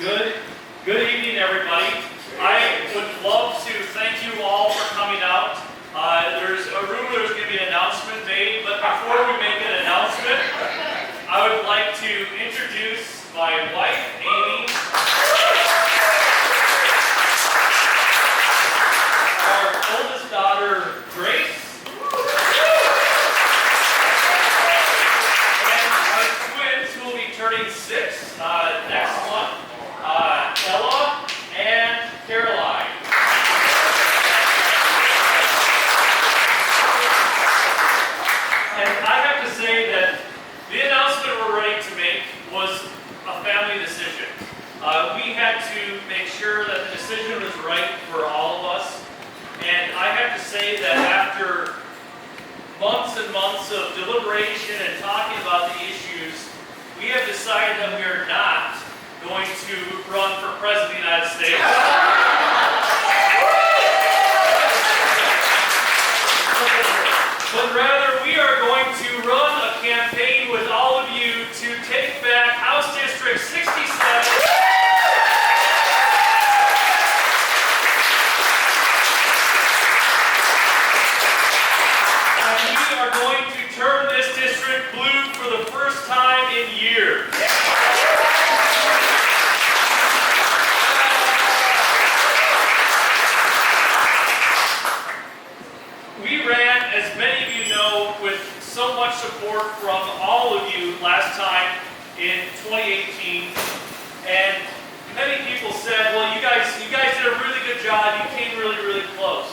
Good evening, everybody. I would love to thank you all for coming out. There's a rumor there's going to be an announcement made, but before we make an announcement, I would like to introduce my wife, Amy, our oldest daughter, Grace, and our twins who will be turning 6 next month, Ella and Caroline. And I have to say that the announcement we're ready to make was a family decision. We had to make sure that the decision was right for all of us. And I have to say that after months and months of deliberation and talking about the issues, we have decided that we are not going to run for President of the United States. But rather, we are going to run a campaign with all of you to take back House District 67. And we are going to turn this district blue for the first time in years. We ran, as many of you know, with so much support from all of you last time in 2018, and many people said, well, you guys did a really good job, you came really close.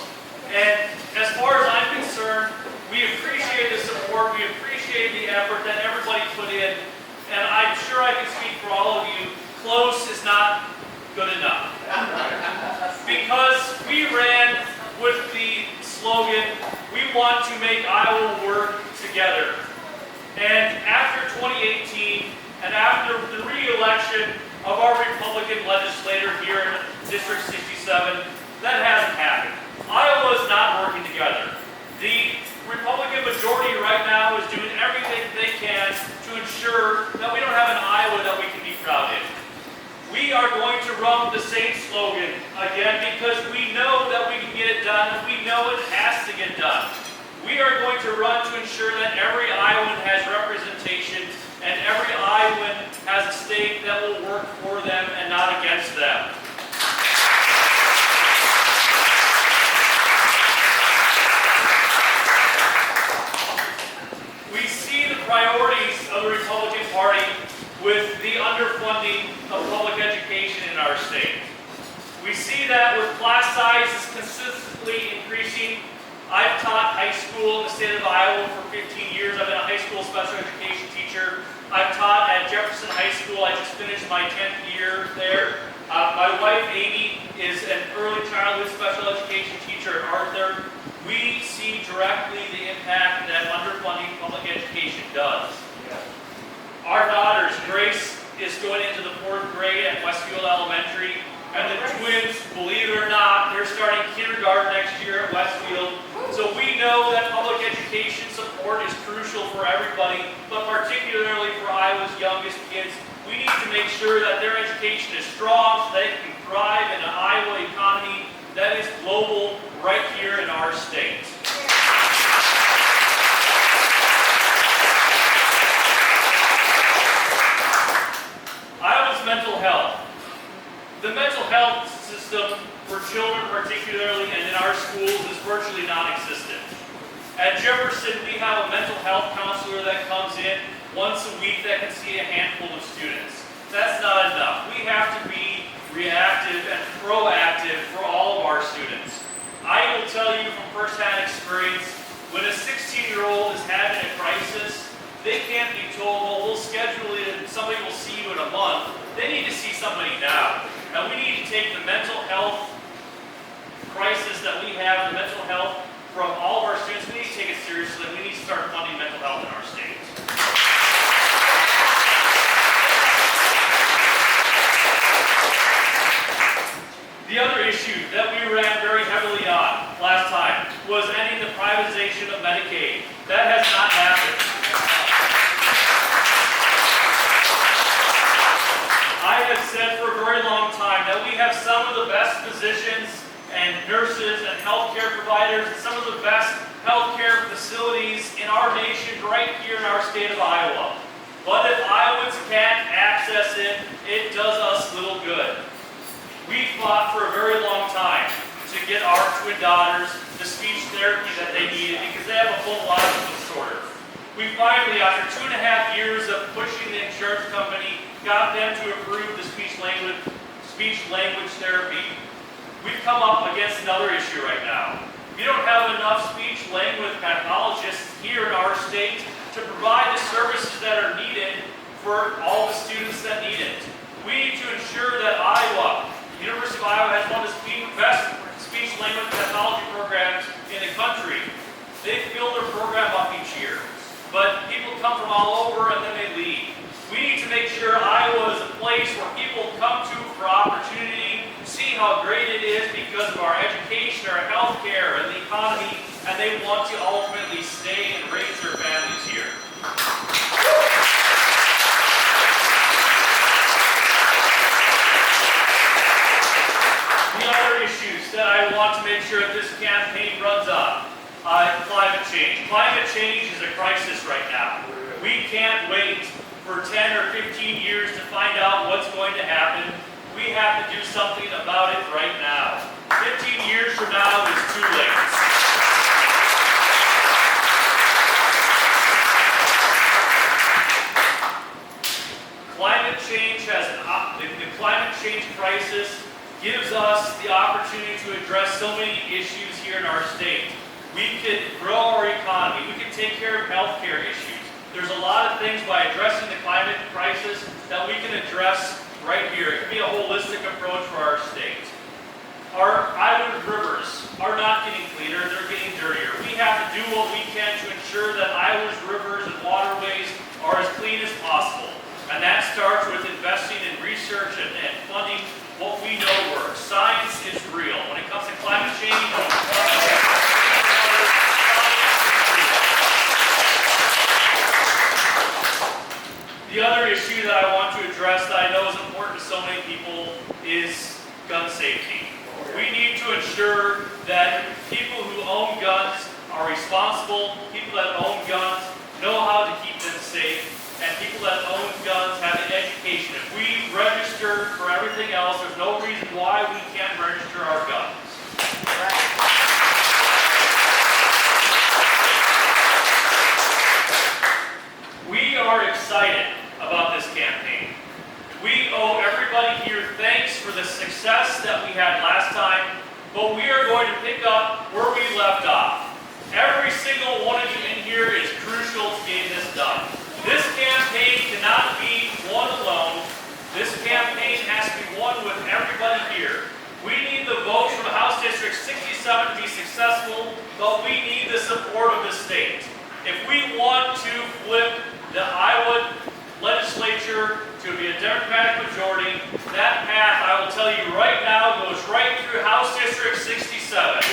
And as far as I'm concerned, we appreciate the support, we appreciate the effort that everybody put in, and I'm sure I can speak for all of you, close is not good enough. Because we ran with the slogan, we want to make Iowa work together. And after 2018, and after the re-election of our Republican legislator here in District 67, that hasn't happened. Iowa is not working together. The Republican majority right now is doing everything they can to ensure that we don't have an Iowa that we can be proud in. We are going to run the same slogan again because we know that we can get it done and we know it has to get done. We are going to run to ensure that every Iowan has representation and every Iowan has a state that will work for them and not against them. We see the priorities of the Republican Party with the underfunding of public education in our state. We see that with class sizes consistently increasing. I've taught high school in the state of Iowa for 15 years. I've been a high school special education teacher. I've taught at Jefferson High School. I just finished my 10th year there. My wife, Amy, is an early childhood special education teacher at Arthur. We see directly the impact that underfunding public education does. Our daughters, Grace is going into the 4th grade at Westfield Elementary, and the twins, believe it or not, they're starting kindergarten next year at Westfield. So we know that public education support is crucial for everybody, but particularly for Iowa's youngest kids. We need to make sure that their education is strong so they can thrive in an Iowa economy that is global right here in our state. Iowa's mental health. The mental health system for children particularly and in our schools is virtually non-existent. At Jefferson, we have a mental health counselor that comes in once a week that can see a handful of students. That's not enough. We have to be reactive and proactive for all of our students. I will tell you from firsthand experience, when a 16-year-old is having a crisis, they can't be told, well, we'll schedule it and somebody will see you in a month. They need to see somebody now. And we need to take the mental health crisis that we have, the mental health from all of our students, we need to take it seriously. We need to start funding mental health in our state. The other issue that we ran very heavily on last time was ending the privatization of Medicaid. That has not happened. I have said for a very that we have some of the best physicians and nurses and healthcare providers and some of the best healthcare facilities in our nation right here in our state of Iowa. But if Iowans can't access it, it does us little good. We fought for a very long time to get our twin daughters the speech therapy that they needed because they have a phonological disorder. We finally, after 2.5 years of pushing the insurance company, got them to approve the speech language therapy. We've come up against another issue right now. We don't have enough speech language pathologists here in our state to provide the services that are needed for all the students that need it. We need to ensure that the University of Iowa has one of the best speech language pathology programs in the country. They fill their program up each year, but people come from all over and then they leave. We need to make sure Iowa is a place where people come to for opportunity, see how great it is because of our education, our health care, and the economy, and they want to ultimately stay and raise their families here. The other issues that I want to make sure that this campaign runs on, climate change. Climate change is a crisis right now. We can't wait for 10 or 15 years to find out what's going to happen. We have to do something about it right now. 15 years from now is too late. The climate change crisis gives us the opportunity to address so many issues here in our state. We could grow our economy. We could take care of healthcare issues. There's a lot of things by addressing the climate crisis that we can address right here. It can be a holistic approach for our state. Our island rivers are not getting cleaner, they're getting dirtier. We have to do what we can to ensure that Iowa's rivers and waterways are as clean as possible. And that starts with investing in research and funding what we know works. Science is real. When it comes to climate change, the other issue that I want to address that I know is important to so many people is gun safety. We need to ensure that people who own guns are responsible, people that own guns know how to keep them safe, and people that own guns have an education. If we register for everything else, there's no reason why we can't register our guns. We are excited about this campaign. We owe everybody here thanks for the success that we had last time, but we are going to pick up where we left off. Every single one of you in here is crucial to getting this done. This campaign cannot be won alone. This campaign has to be won with everybody here. We need the votes from House District 67 to be successful, but we need the support of the state. If we want to flip the Iowa Legislature to be a Democratic majority, that path, I will tell you right now, goes right through House District 67.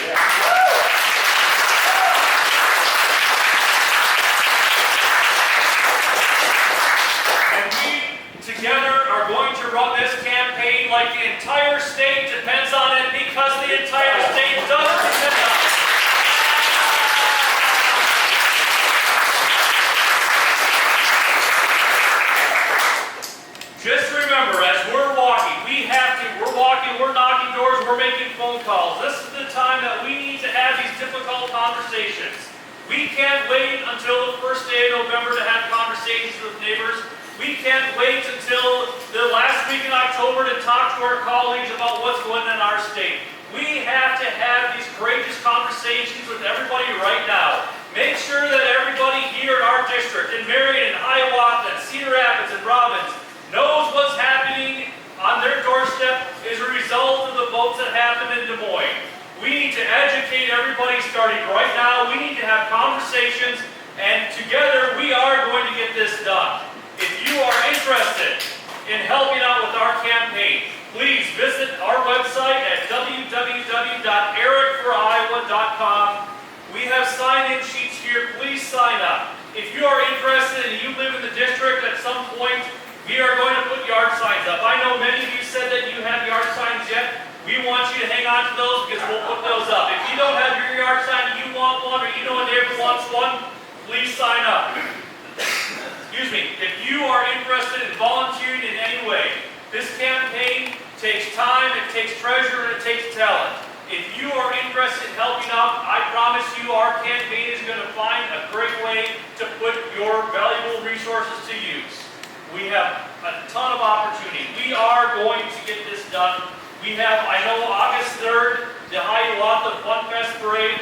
And we together are going to run this campaign like the entire state depends on it, because the entire state does depend on it. Just remember, as we're walking, we're knocking doors, we're making phone calls. This is the time that we need to have these difficult conversations. We can't wait until the first day of November to have conversations with neighbors. We can't wait until the last week in October to talk to our colleagues about what's going on in our state. We have to have these courageous conversations with everybody right now. Make sure that everybody here in our district, in Marion, and Hiawatha, and Cedar Rapids, and Robbins, knows what's happening on their doorstep is a result of the votes that happened in Des Moines. We need to educate everybody starting right now. We need to have conversations, and together we are going to get this done. If you are interested in helping out with our campaign, please visit our website at www.ericforiowa.com. We have sign-in sheets here. Please sign up. If you are interested and you live in the district at some point, we are going to put yard signs signs up. I know many of you said that you have yard signs yet. We want you to hang on to those because we'll put those up. If you don't have your yard sign, you want one, or you know a neighbor wants one, please sign up. Excuse me. If you are interested in volunteering in any way, this campaign takes time, it takes treasure, and it takes talent. If you are interested in helping out, I promise you our campaign is going to find a great way to put your valuable resources to use. We have a ton of opportunity. We are going to get this done. We have, I know, August 3rd, the Hiawatha Fun Fest Parade.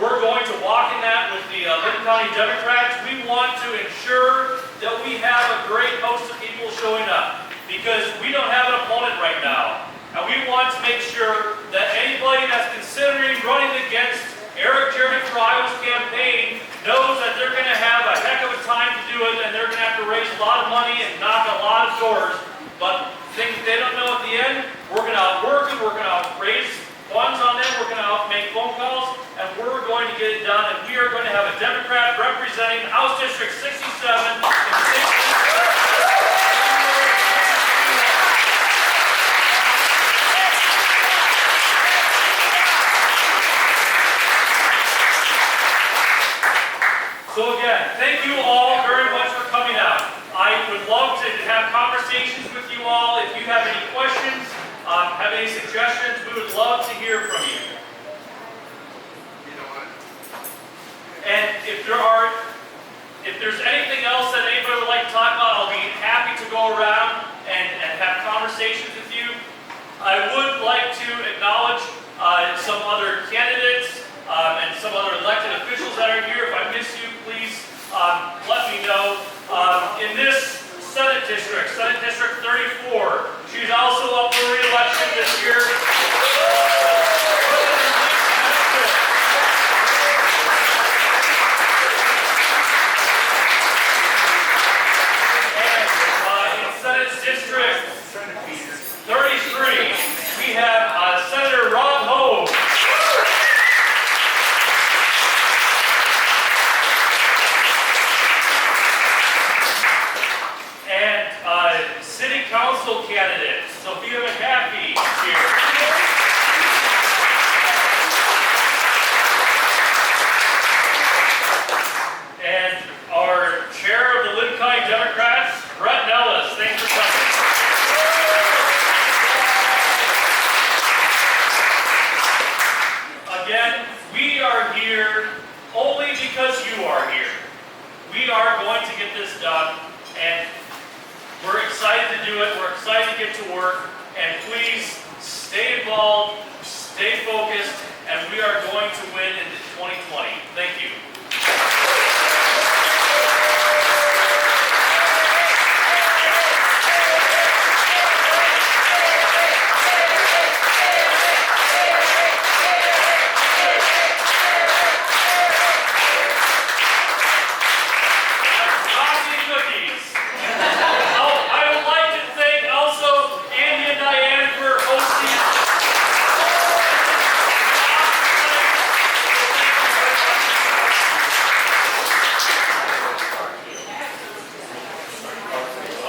We're going to walk in that with the Lincoln County Democrats. We want to ensure that we have a great host of people showing up because we don't have an opponent right now. And we want to make sure that anybody that's considering running against Gjerde for Iowa's campaign knows that they're going to have a heck of a time to do it, and they're going to have to raise a lot of money and knock a lot of doors. But things they don't know at the end, we're going to outwork them, we're going to raise funds on them, we're going to make phone calls, and we're going to get it done. And we are going to have a Democrat representing House District 67 in 60. So again, thank you all very much for coming out. I would love to have conversations with you all. If you have any questions, have any suggestions, we would love to hear from you. And if there's anything else that anybody would like to talk about, I'll be happy to go around and have conversations with you. I would like to acknowledge some other candidates and some other elected officials that are here. If I miss you, please let me know. In this Senate District 34, she's also up for re-election this year. And in Senate District 33, we have Senator Rob Hogue. City Council candidate, Sophia McAfee, here. And our chair of the Lincoln County Democrats, Brett Nellis. Thanks for coming. Again, we are here only because you are here. We are going to get this done, and we're excited to do it. We're excited to get to work. And please stay involved, stay focused, and we are going to win in 2020. Thank you.